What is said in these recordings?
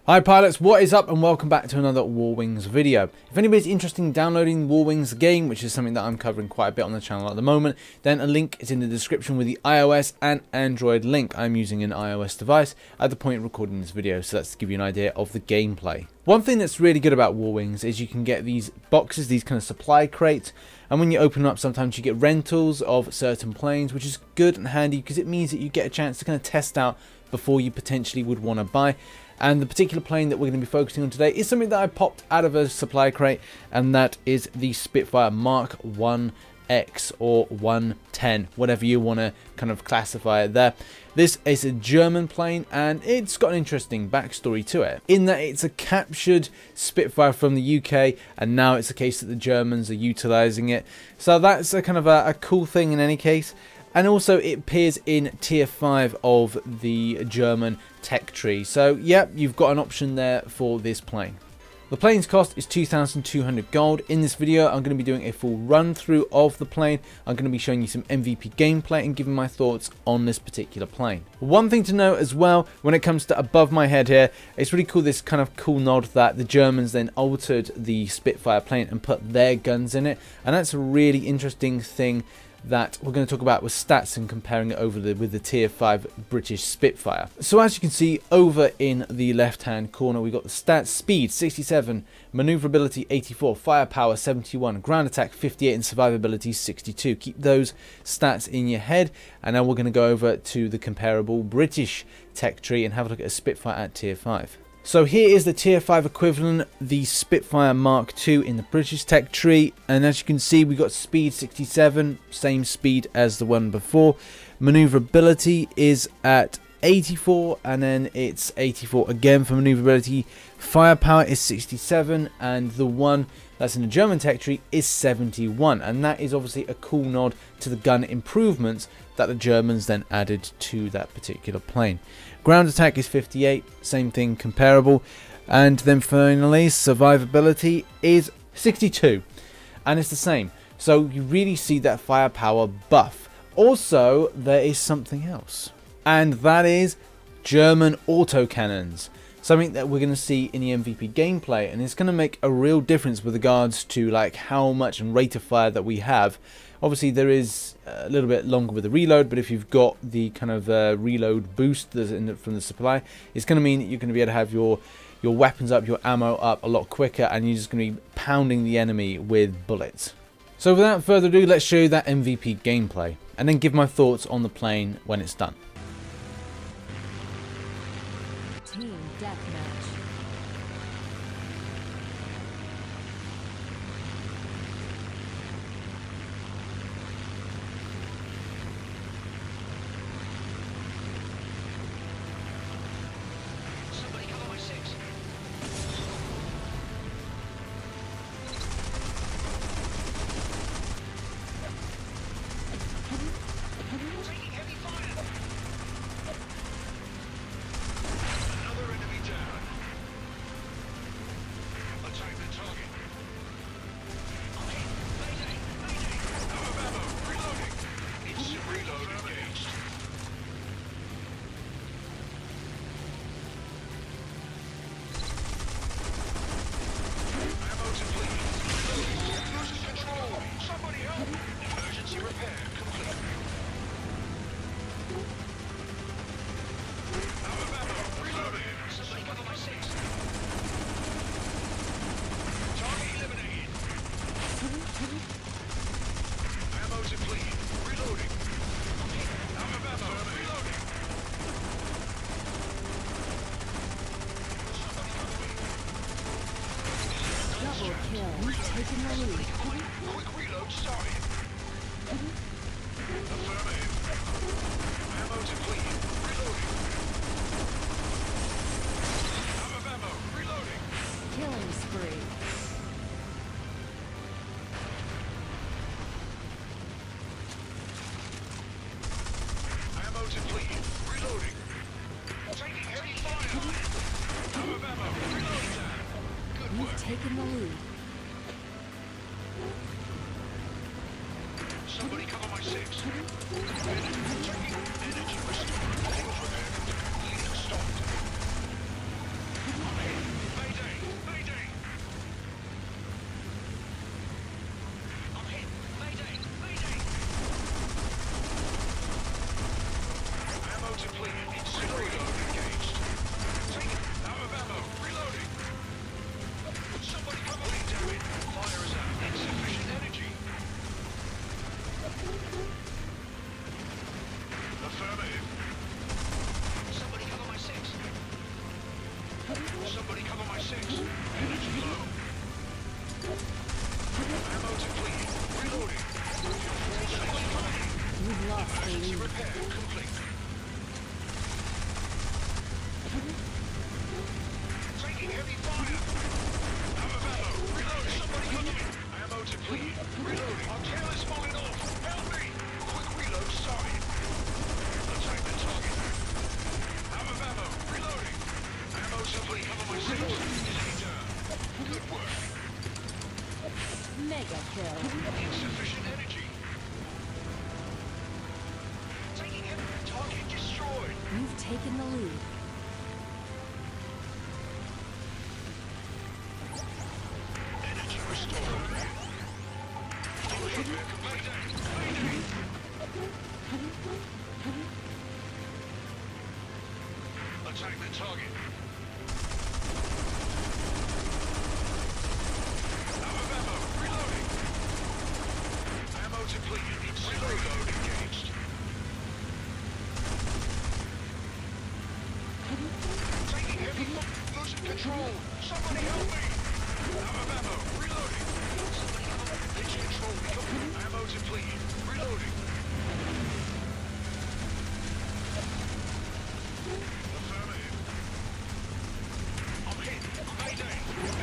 Hi pilots, what is up and welcome back to another War Wings video. If anybody's interested in downloading War Wings game, which is something that I'm covering quite a bit on the channel at the moment, then a link is in the description with the iOS and Android link. I'm using an iOS device at the point of recording this video, so that's to give you an idea of the gameplay. One thing that's really good about War Wings is you can get these boxes, these kind of supply crates, and when you open them up sometimes you get rentals of certain planes, which is good and handy because it means that you get a chance to kind of test out before you potentially would want to buy. And the particular plane that we're going to be focusing on today is something that I popped out of a supply crate, and that is the Spitfire MK1X or 110, whatever you want to kind of classify it there. This is a German plane and it's got an interesting backstory to it, in that it's a captured Spitfire from the UK and now it's a case that the Germans are utilizing it. So that's a kind of a cool thing in any case. And also it appears in tier 5 of the German tech tree. So yeah, you've got an option there for this plane. The plane's cost is 2,200 gold. In this video I'm going to be doing a full run through of the plane. I'm going to be showing you some MVP gameplay and giving my thoughts on this particular plane. One thing to note as well when it comes to above my head here, it's really cool, this kind of cool nod that the Germans then altered the Spitfire plane and put their guns in it, and that's a really interesting thing that we're going to talk about with stats and comparing it over with the tier 5 British Spitfire. So as you can see over in the left hand corner, we've got the stats: speed 67, maneuverability 84, firepower 71, ground attack 58, and survivability 62. Keep those stats in your head, and now we're going to go over to the comparable British tech tree and have a look at a Spitfire at tier 5. So here is the tier 5 equivalent, the Spitfire Mark II in the British tech tree, and as you can see we got speed 67, same speed as the one before. Maneuverability is at 84, and then it's 84 again for maneuverability. Firepower is 67, and the one that's in the German tech tree is 71, and that is obviously a cool nod to the gun improvements that the Germans then added to that particular plane. Ground attack is 58, same thing, comparable. And then finally survivability is 62, and it's the same. So you really see that firepower buff. Also there is something else, and that is German autocannons, something that we're going to see in the MVP gameplay, and it's going to make a real difference with regards to like how much and rate of fire that we have. Obviously there is a little bit longer with the reload, but if you've got the kind of reload boost from the supply, it's going to mean that you're going to be able to have your weapons up, your ammo up a lot quicker, and you're just going to be pounding the enemy with bullets. So without further ado, let's show you that MVP gameplay and then give my thoughts on the plane when it's done. Team deathmatch. Taking the lead. Quick reload started. Affirmative. Ammo depleted. Reloading. Out of ammo. Reloading. Killing spree. Ammo depleted. Reloading. Taking heavy fire. Out of ammo. Reloading time. Good work. You've taken the lead. Somebody cover my 6. Energy restored. Fuels repair complete. Lead stopped. my six. Energy low. Ammo depleted. Reloading. You've lost the Emergency lead. repair complete. Taking heavy fire. Out of ammo. Reloading. Somebody cover me. Ammo depleted. Reloading. Our tail is falling off. Help me. Quick reload started. Attack the target. Out of ammo. Reloading. Ammo depleted. Cover my six. Enemy down. Good work. Mega kill. Insufficient energy. Taking him. Target destroyed. You've taken the lead. Energy restored. Mayday. Mayday. Attack the target. Out of ammo. Reloading. Ammo depleted. Reload engaged. Taking heavy losing control. Somebody help me. Out of ammo. Reloading. Somebody help. Losing control. Ammo depleted. Reloading. Affirmative. I'm hit. Mayday.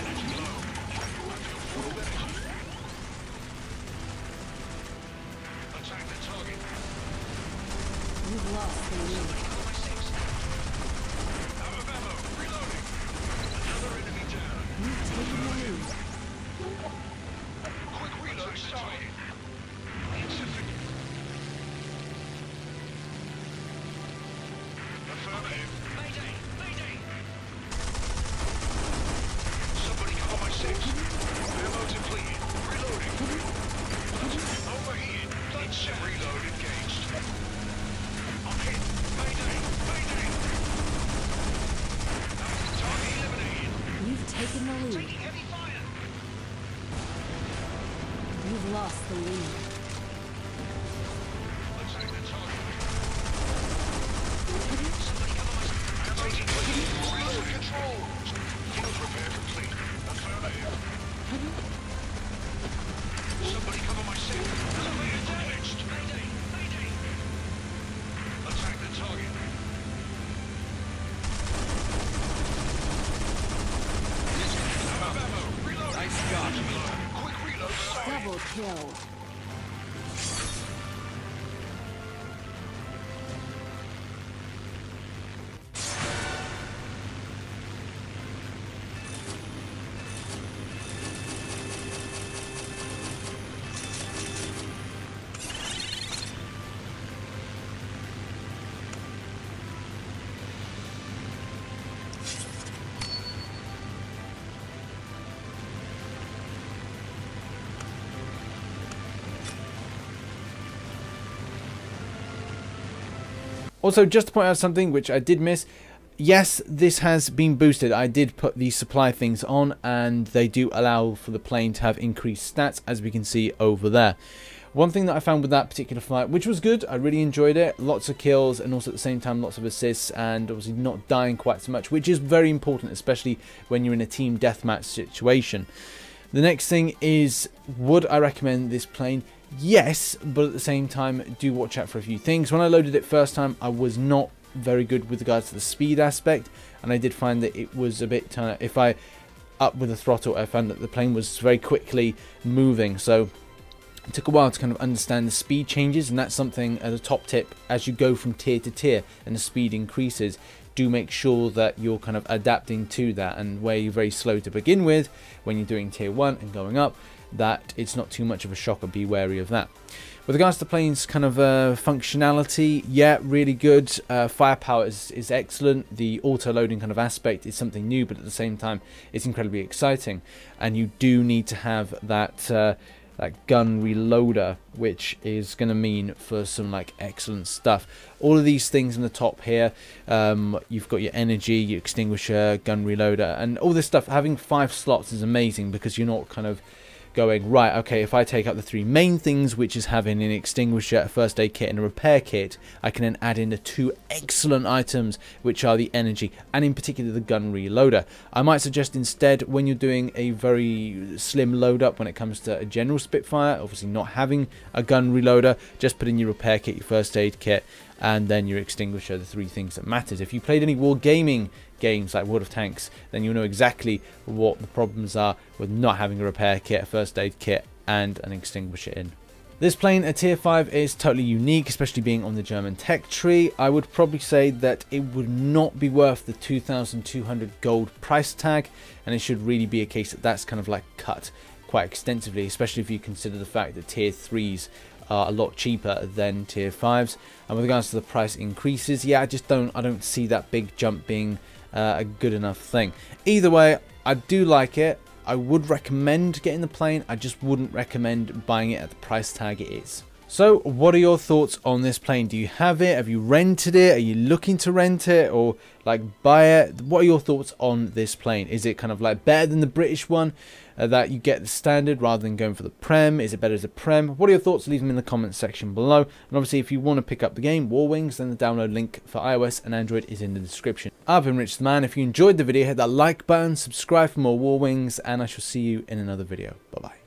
Energy low. I feel full of energy. Attack the target. You've lost the lead. Out of ammo. Reloading. Another enemy down. You've taken the lead. Quick reload started. Insufficient. Affirmative. Mayday. Mayday. Somebody cover my six. Ammo depleted. Reloading. Overheated. Gunshot. Reload engaged. I'm hit. Mayday. Mayday. Target eliminated. You've taken the lead. Taking heavy fire. You've lost the lead. Attack the target. Somebody cover my... Taking reload control. Field repair complete. Affirmative. Somebody cover my six. Elevator damaged. Mayday. Mayday. Attack the target. Out of ammo. Reload. Nice job. Quick reload started. Double kill. Also, just to point out something which I did miss, yes, this has been boosted. I did put these supply things on, and they do allow for the plane to have increased stats, as we can see over there. One thing that I found with that particular flight, which was good, I really enjoyed it, lots of kills, and also at the same time lots of assists, and obviously not dying quite so much, which is very important, especially when you're in a team deathmatch situation. The next thing is, would I recommend this plane? Yes, but at the same time, do watch out for a few things. When I loaded it first time, I was not very good with regards to the speed aspect, and I did find that it was a bit, if I up with the throttle, I found that the plane was very quickly moving, so it took a while to kind of understand the speed changes, and that's something as a top tip as you go from tier to tier and the speed increases. Do make sure that you're kind of adapting to that, and where you're very slow to begin with when you're doing tier 1 and going up, that it's not too much of a shocker. Be wary of that. With regards to the plane's kind of functionality, yeah, really good. Firepower is excellent. The auto-loading kind of aspect is something new, but at the same time, it's incredibly exciting. And you do need to have that that gun reloader, which is going to mean for some like excellent stuff. All of these things in the top here, you've got your energy, your extinguisher, gun reloader, and all this stuff. Having 5 slots is amazing because you're not kind of going, right, okay, if I take out the 3 main things, which is having an extinguisher, a first aid kit and a repair kit, I can then add in the 2 excellent items, which are the energy and in particular the gun reloader. I might suggest instead, when you're doing a very slim load up when it comes to a general Spitfire, obviously not having a gun reloader, just put in your repair kit, your first aid kit, and then your extinguisher, the 3 things that matters. If you played any wargaming games like World of Tanks, then you'll know exactly what the problems are with not having a repair kit, a first aid kit, and an extinguisher in. This plane, a tier 5, is totally unique, especially being on the German tech tree. I would probably say that it would not be worth the 2,200 gold price tag, and it should really be a case that that's kind of like cut quite extensively, especially if you consider the fact that tier 3s are a lot cheaper than tier 5s. And with regards to the price increases, yeah, I don't see that big jump being a good enough thing. Either way, I do like it. I would recommend getting the plane. I just wouldn't recommend buying it at the price tag it is. So what are your thoughts on this plane? Do you have it? Have you rented it? Are you looking to rent it or like buy it? What are your thoughts on this plane? Is it kind of like better than the British one that you get the standard rather than going for the Prem? Is it better as a Prem? What are your thoughts? Leave them in the comments section below. And obviously if you want to pick up the game War Wings, then the download link for iOS and Android is in the description. I've been Rich the Man. If you enjoyed the video, hit that like button, subscribe for more War Wings, and I shall see you in another video. Bye bye.